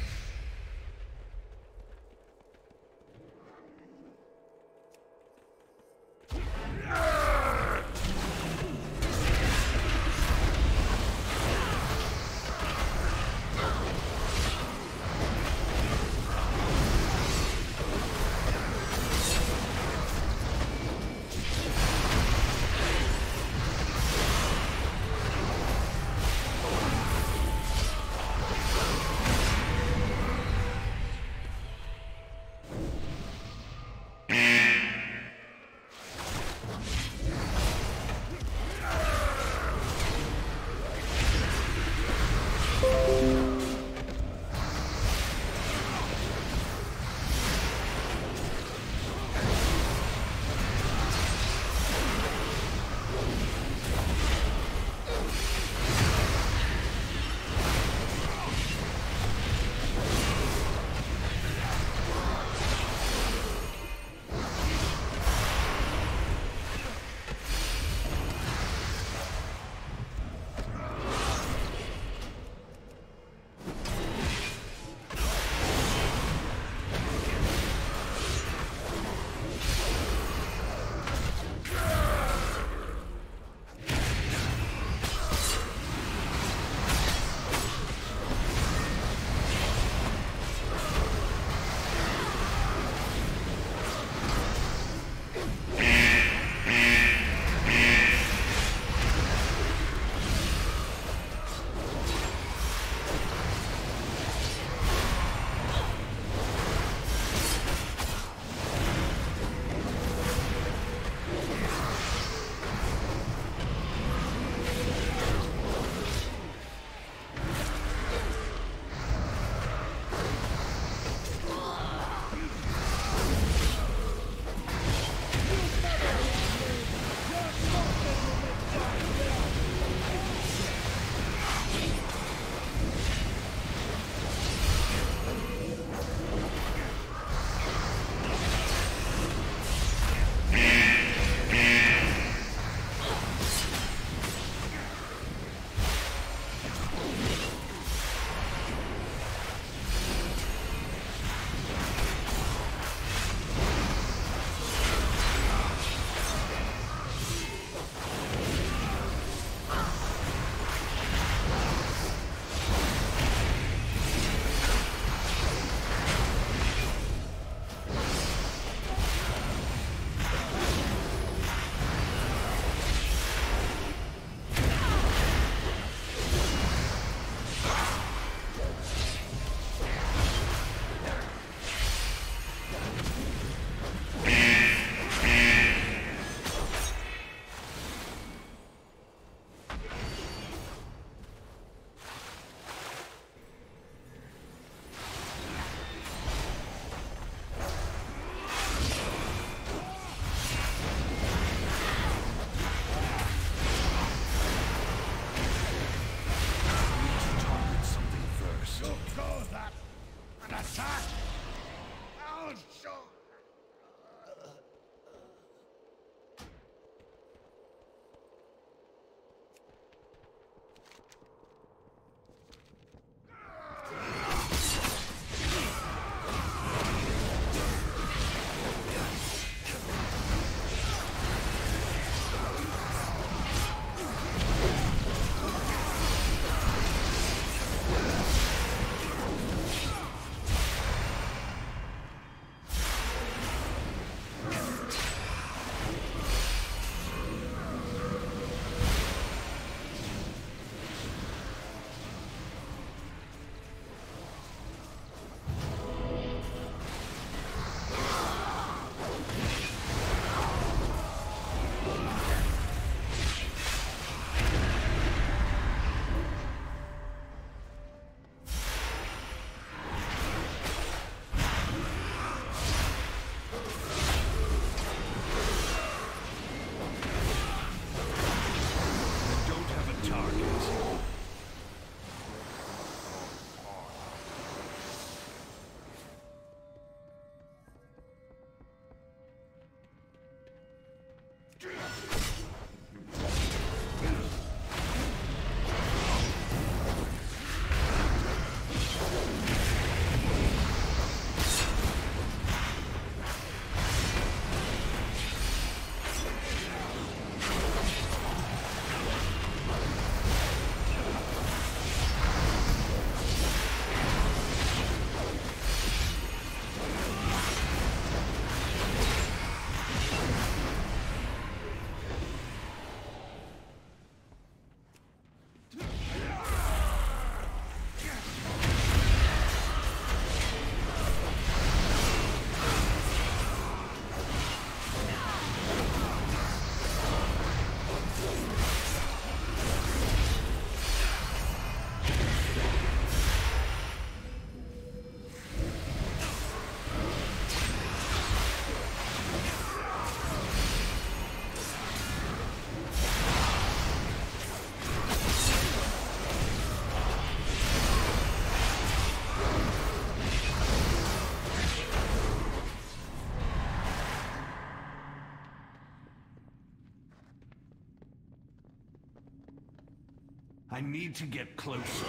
I need to get closer.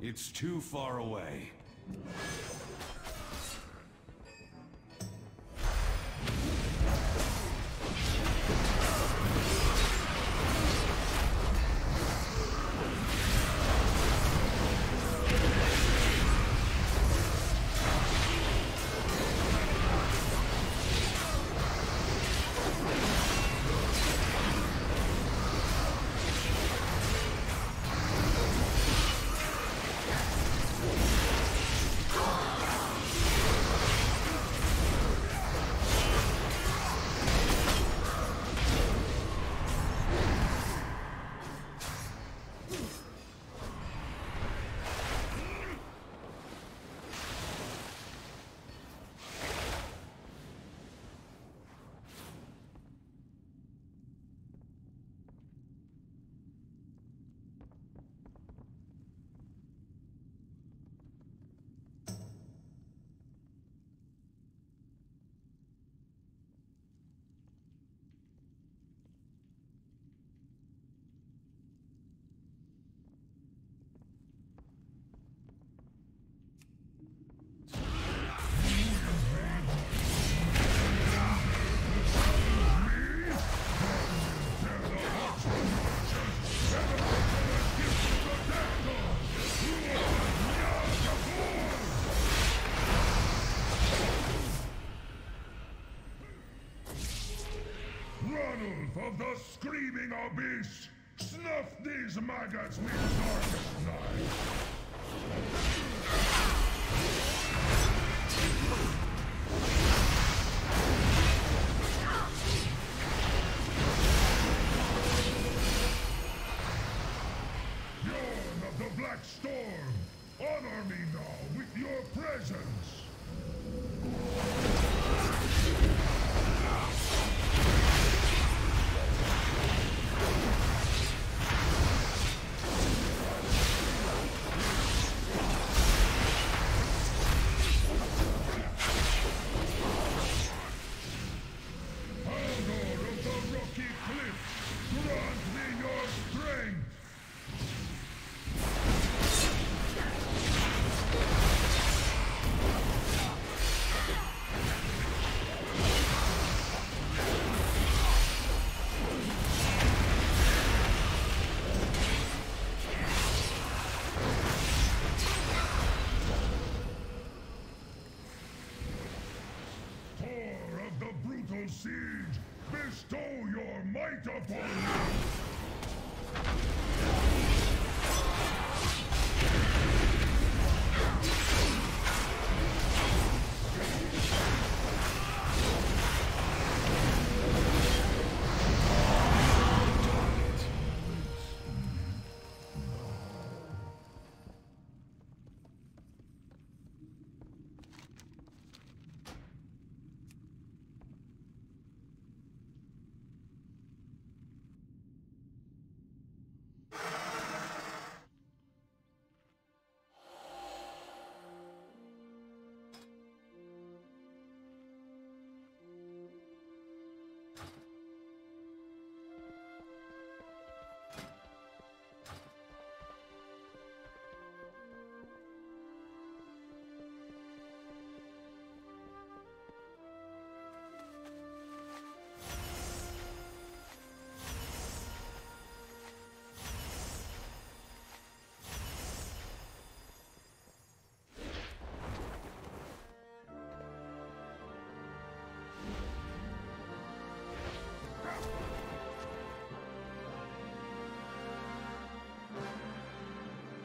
It's too far away. Ranulf of the Screaming Abyss! Snuff these maggots with darkest night! Bjorn of the Black Storm! Honor me now with your presence! Grant me your strength!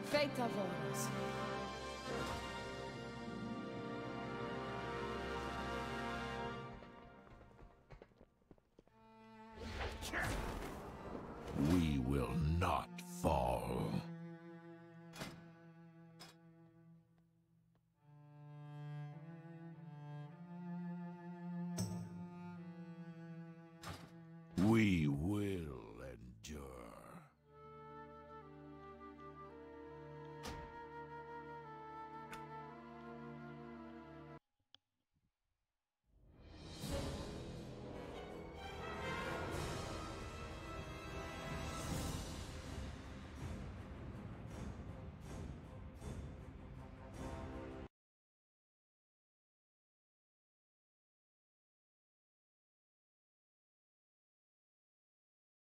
Fate of orders. We will not